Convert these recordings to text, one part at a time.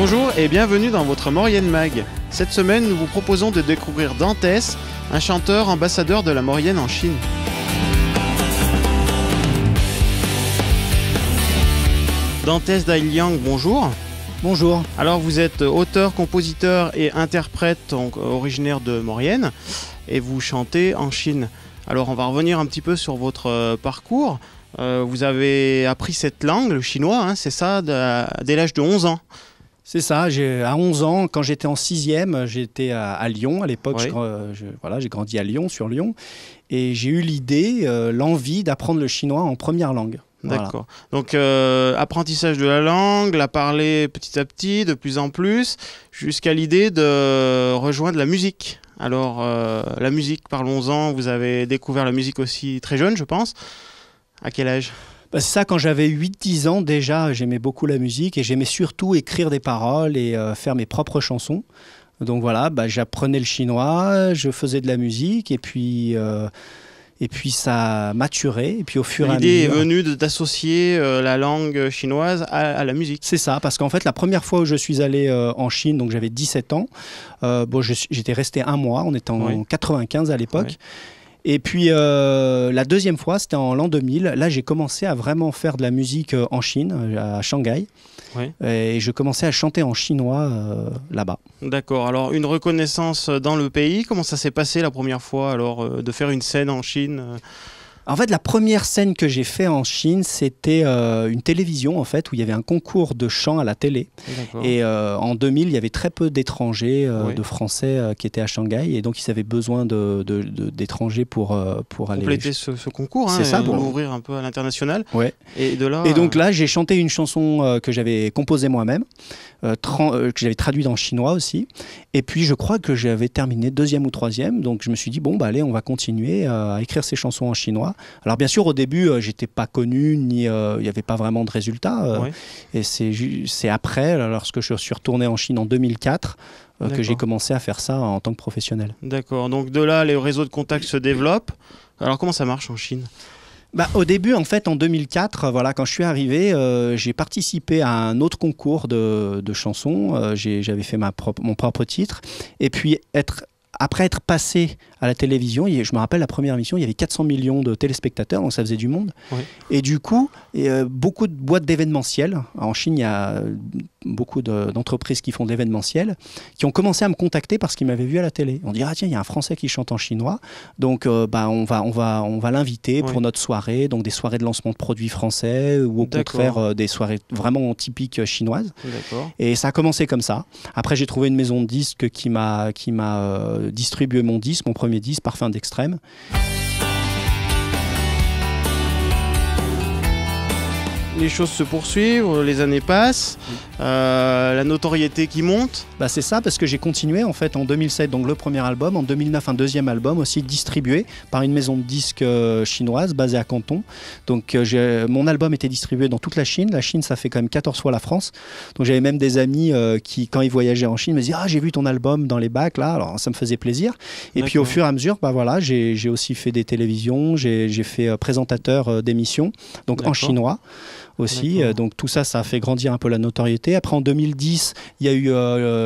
Bonjour et bienvenue dans votre Maurienne Mag. Cette semaine, nous vous proposons de découvrir Dantès, un chanteur ambassadeur de la Maurienne en Chine. Dantès Dailiang, bonjour. Bonjour. Alors vous êtes auteur, compositeur et interprète donc, originaire de Maurienne et vous chantez en Chine. Alors on va revenir un petit peu sur votre parcours. Vous avez appris cette langue, le chinois, hein, c'est ça, dès l'âge de 11 ans. C'est ça, à 11 ans, quand j'étais en 6e, j'étais à Lyon. À l'époque, Oui. j'ai grandi à Lyon, sur Lyon. Et j'ai eu l'idée, l'envie d'apprendre le chinois en première langue. D'accord. Donc, apprentissage de la langue, la parler petit à petit, de plus en plus, jusqu'à l'idée de rejoindre la musique. Alors, la musique, parlons-en, vous avez découvert la musique aussi très jeune, je pense. À quel âge ? C'est ça, quand j'avais 8-10 ans, déjà, j'aimais beaucoup la musique et j'aimais surtout écrire des paroles et faire mes propres chansons. Donc voilà, j'apprenais le chinois, je faisais de la musique et puis ça maturait. Et puis au fur et à mesure... L'idée est venue d'associer la langue chinoise à la musique. C'est ça, parce qu'en fait, la première fois où je suis allé en Chine, donc j'avais 17 ans, j'étais resté un mois, on était en 95 à l'époque. Oui. Et puis la deuxième fois, c'était en l'an 2000. Là, j'ai commencé à vraiment faire de la musique en Chine, à Shanghai. Oui. Et je commençais à chanter en chinois là-bas. D'accord. Alors, une reconnaissance dans le pays, comment ça s'est passé la première fois alors, de faire une scène en Chine ? En fait, la première scène que j'ai fait en Chine, c'était une télévision en fait, où il y avait un concours de chant à la télé. D'accord. Et en 2000, il y avait très peu d'étrangers, Oui. de Français qui étaient à Shanghai. Et donc, ils avaient besoin d'étrangers pour aller... Compléter ce concours, C'est ça, pour l'ouvrir un peu à l'international. Ouais. Et de là... Et donc là, j'ai chanté une chanson que j'avais composée moi-même, que j'avais traduite en chinois aussi. Et puis, je crois que j'avais terminé deuxième ou troisième. Donc, je me suis dit, allez, on va continuer à écrire ces chansons en chinois. Alors, bien sûr, au début, j'étais pas connu, ni il n'y avait pas vraiment de résultats. Ouais. Et c'est après, lorsque je suis retourné en Chine en 2004, que j'ai commencé à faire ça en tant que professionnel. D'accord. Donc de là, les réseaux de contacts se développent. Alors, comment ça marche en Chine ? Au début, en fait, en 2004, quand je suis arrivé, j'ai participé à un autre concours de chansons. J'avais fait mon propre titre. Et puis, après être passé à la télévision, je me rappelle la première émission, il y avait 400 millions de téléspectateurs, donc ça faisait du monde. Oui. Et du coup, beaucoup de boîtes d'événementiel. En Chine, il y a beaucoup d'entreprises qui font de l'événementiel, qui ont commencé à me contacter parce qu'ils m'avaient vu à la télé. On dit, tiens, il y a un Français qui chante en chinois, donc on va l'inviter pour notre soirée, donc des soirées de lancement de produits français ou au contraire des soirées vraiment typiques chinoises. D'accord. Et ça a commencé comme ça. Après, j'ai trouvé une maison de disques qui m'a distribué mon premier disque, Parfum d'Extrême. Les choses se poursuivent, les années passent, la notoriété qui monte. C'est ça, parce que j'ai continué en fait en 2007, donc le premier album, en 2009 un deuxième album aussi distribué par une maison de disques chinoise basée à Canton. Donc mon album était distribué dans toute la Chine. La Chine, ça fait quand même 14 fois la France. Donc j'avais même des amis qui, quand ils voyageaient en Chine, me disaient « Ah, j'ai vu ton album dans les bacs là », alors ça me faisait plaisir. Et puis au fur et à mesure, j'ai aussi fait des télévisions, j'ai fait présentateur d'émissions, donc en chinois aussi. Donc tout ça, ça a fait grandir un peu la notoriété. Après, en 2010, il y a eu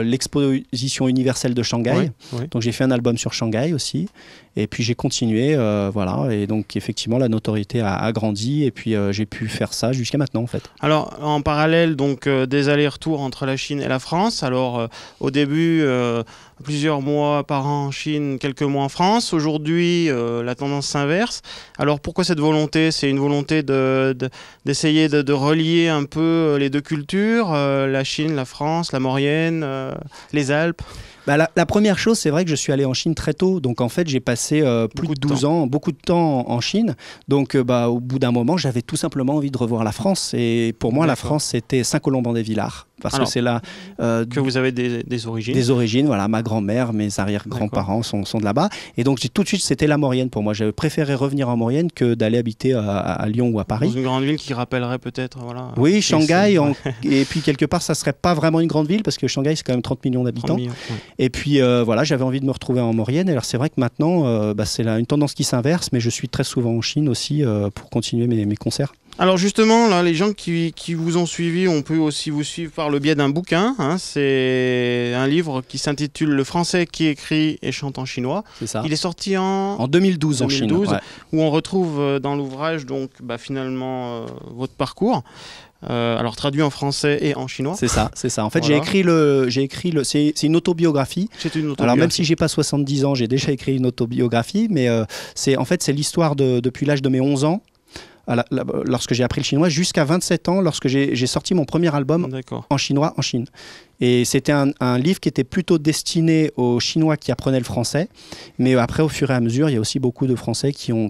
l'exposition universelle de Shanghai. Oui. Donc j'ai fait un album sur Shanghai aussi. Et puis j'ai continué, Et donc effectivement, la notoriété a grandi. Et puis j'ai pu faire ça jusqu'à maintenant, en fait. Alors, en parallèle, donc, des allers-retours entre la Chine et la France. Alors, au début, plusieurs mois par an en Chine, quelques mois en France. Aujourd'hui, la tendance s'inverse. Alors, pourquoi cette volonté ? C'est une volonté d'essayer de relier un peu les deux cultures, la Chine, la France, la Maurienne, les Alpes. La première chose, c'est vrai que je suis allé en Chine très tôt. Donc, en fait, j'ai passé plus de 12 ans, beaucoup de temps en Chine. Donc, au bout d'un moment, j'avais tout simplement envie de revoir la France. Et pour moi, la France, c'était Saint-Colomban-des-Villars. Parce que c'est là... que vous avez des origines. Des origines, voilà. Ma grand-mère, mes arrière-grands-parents sont de là-bas. Et donc, tout de suite, c'était la Maurienne pour moi. J'avais préféré revenir en Maurienne que d'aller habiter à Lyon ou à Paris. Dans une grande ville qui rappellerait peut-être... Voilà, oui, Shanghai. Et puis, quelque part, ça ne serait pas vraiment une grande ville parce que Shanghai, c'est quand même 30 millions d'habitants. 30 millions, ouais. Et puis, j'avais envie de me retrouver en Maurienne. Alors, c'est vrai que maintenant, c'est une tendance qui s'inverse, mais je suis très souvent en Chine aussi pour continuer mes concerts. Alors justement, là, les gens qui vous ont suivi, on peut aussi vous suivre par le biais d'un bouquin. Hein. C'est un livre qui s'intitule Le français qui écrit et chante en chinois. C'est ça. Il est sorti En 2012 en Chine. Ouais. Où on retrouve dans l'ouvrage donc finalement votre parcours. Alors traduit en français et en chinois. C'est ça, c'est ça. En fait, Voilà. c'est une autobiographie. C'est une autobiographie. Alors même si j'ai pas 70 ans, j'ai déjà écrit une autobiographie, mais c'est l'histoire depuis l'âge de mes 11 ans. Lorsque j'ai appris le chinois, jusqu'à 27 ans, lorsque j'ai sorti mon premier album en chinois en Chine. Et c'était un livre qui était plutôt destiné aux Chinois qui apprenaient le français. Mais après, au fur et à mesure, il y a aussi beaucoup de Français qui ont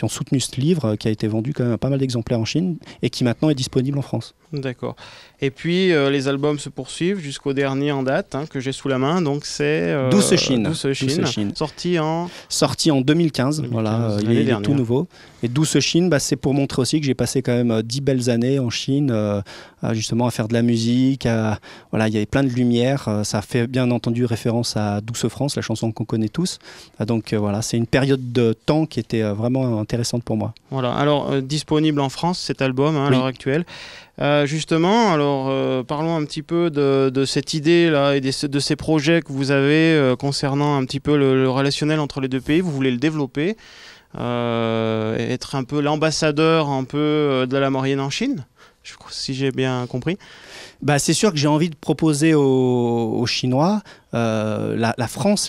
soutenu ce livre, qui a été vendu quand même à pas mal d'exemplaires en Chine et qui maintenant est disponible en France. D'accord. Et puis, les albums se poursuivent jusqu'au dernier en date que j'ai sous la main. Donc, c'est Douce Chine. Douce Chine. Sorti en 2015. Voilà, il est tout nouveau. Et Douce Chine, c'est pour montrer aussi que j'ai passé quand même 10 belles années en Chine, justement à faire de la musique. Voilà, il y avait plein de lumière. Ça fait bien entendu référence à Douce France, la chanson qu'on connaît tous. Donc voilà, c'est une période de temps qui était vraiment intéressante pour moi. Voilà. Alors, disponible en France, cet album à l'heure actuelle. Justement, alors parlons un petit peu de cette idée-là et de ces projets que vous avez concernant un petit peu le relationnel entre les deux pays. Vous voulez le développer, être un peu l'ambassadeur de la Maurienne en Chine, si j'ai bien compris. C'est sûr que j'ai envie de proposer aux Chinois la France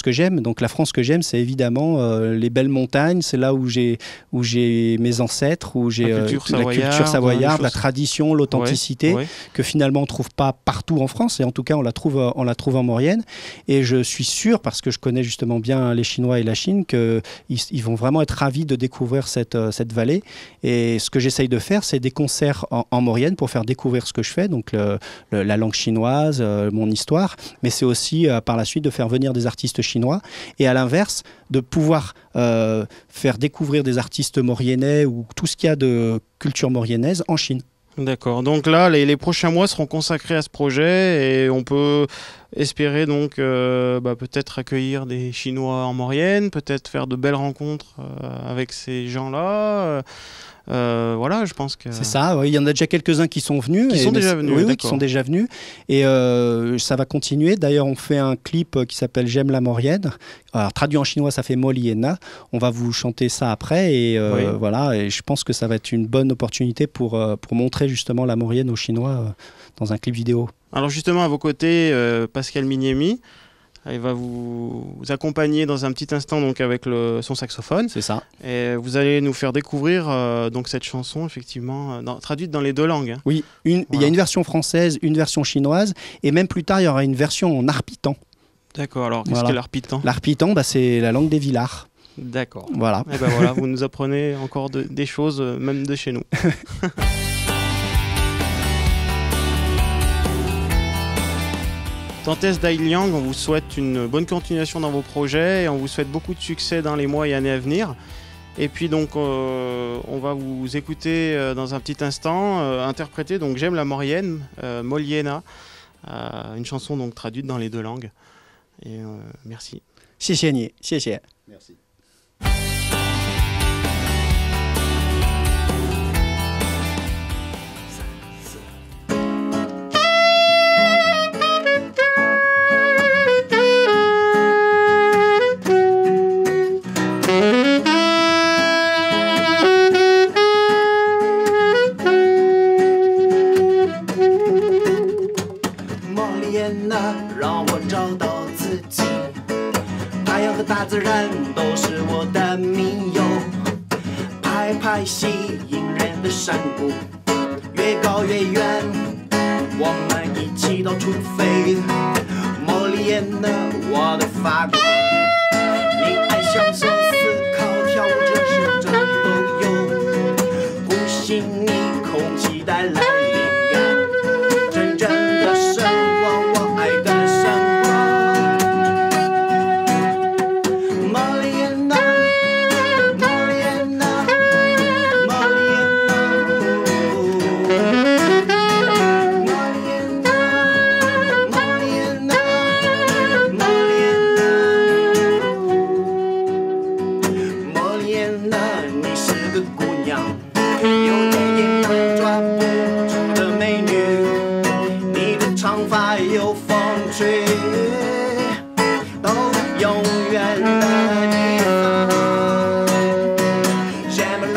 que j'aime. Donc la France que j'aime, c'est évidemment les belles montagnes, c'est là où j'ai mes ancêtres, où j'ai la culture savoyarde, la tradition, l'authenticité, que finalement on ne trouve pas partout en France, et en tout cas on la trouve en Maurienne. Et je suis sûr, parce que je connais justement bien les Chinois et la Chine, qu'ils vont vraiment être ravis de découvrir cette vallée. Et ce que j'essaye de faire, c'est des concerts en Maurienne pour faire découvrir ce que je fais, donc la langue chinoise, mon histoire, mais c'est aussi par la suite de faire venir des artistes chinois, et à l'inverse de pouvoir faire découvrir des artistes mauriennais ou tout ce qu'il y a de culture mauriennaise en Chine. D'accord, donc là les prochains mois seront consacrés à ce projet, et on peut espérer donc peut-être accueillir des Chinois en Maurienne, peut-être faire de belles rencontres avec ces gens-là. Voilà, je pense que... C'est ça, il y en a déjà quelques-uns qui sont venus. Qui sont déjà venus, oui, qui sont déjà venus. Et ça va continuer. D'ailleurs, on fait un clip qui s'appelle J'aime la Maurienne. Alors, traduit en chinois, ça fait Moliena. On va vous chanter ça après. Et voilà, et je pense que ça va être une bonne opportunité pour montrer justement la Maurienne aux Chinois dans un clip vidéo. Alors justement, à vos côtés, Pascal Mignemi. Il va vous accompagner dans un petit instant donc avec son saxophone. C'est ça. Et vous allez nous faire découvrir donc cette chanson effectivement traduite dans les deux langues. Oui, il y a une version française, une version chinoise, et même plus tard il y aura une version en arpitan. D'accord. Alors qu'est-ce qu'est l'arpitan ? L'arpitan, c'est la langue des Villards. D'accord. Voilà. Et voilà, vous nous apprenez encore des choses même de chez nous. Tantès Dailiang, on vous souhaite une bonne continuation dans vos projets et on vous souhaite beaucoup de succès dans les mois et années à venir. Et puis donc on va vous écouter dans un petit instant interpréter donc J'aime la Maurienne, Moliena, une chanson donc traduite dans les deux langues. Et merci. 谢谢你，谢谢。Merci.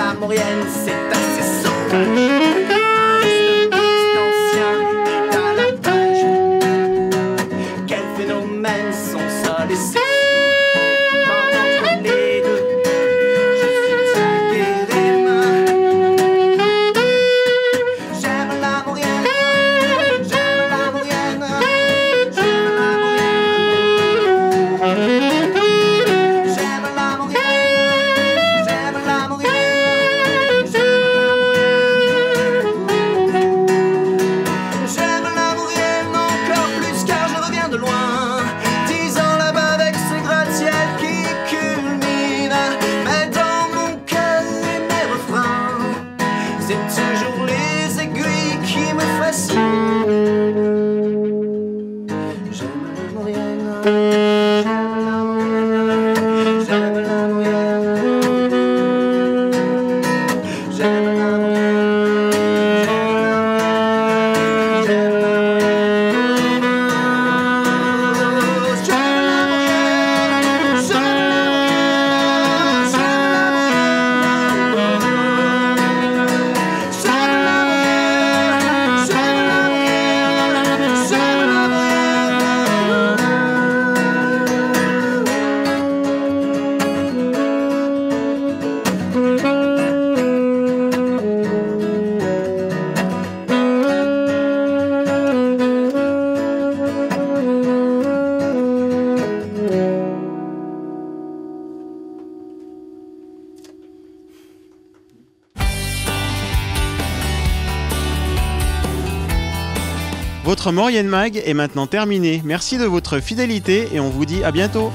la Maurienne, c'est assez sauvage. Votre Maurienne Mag est maintenant terminée. Merci de votre fidélité et on vous dit à bientôt.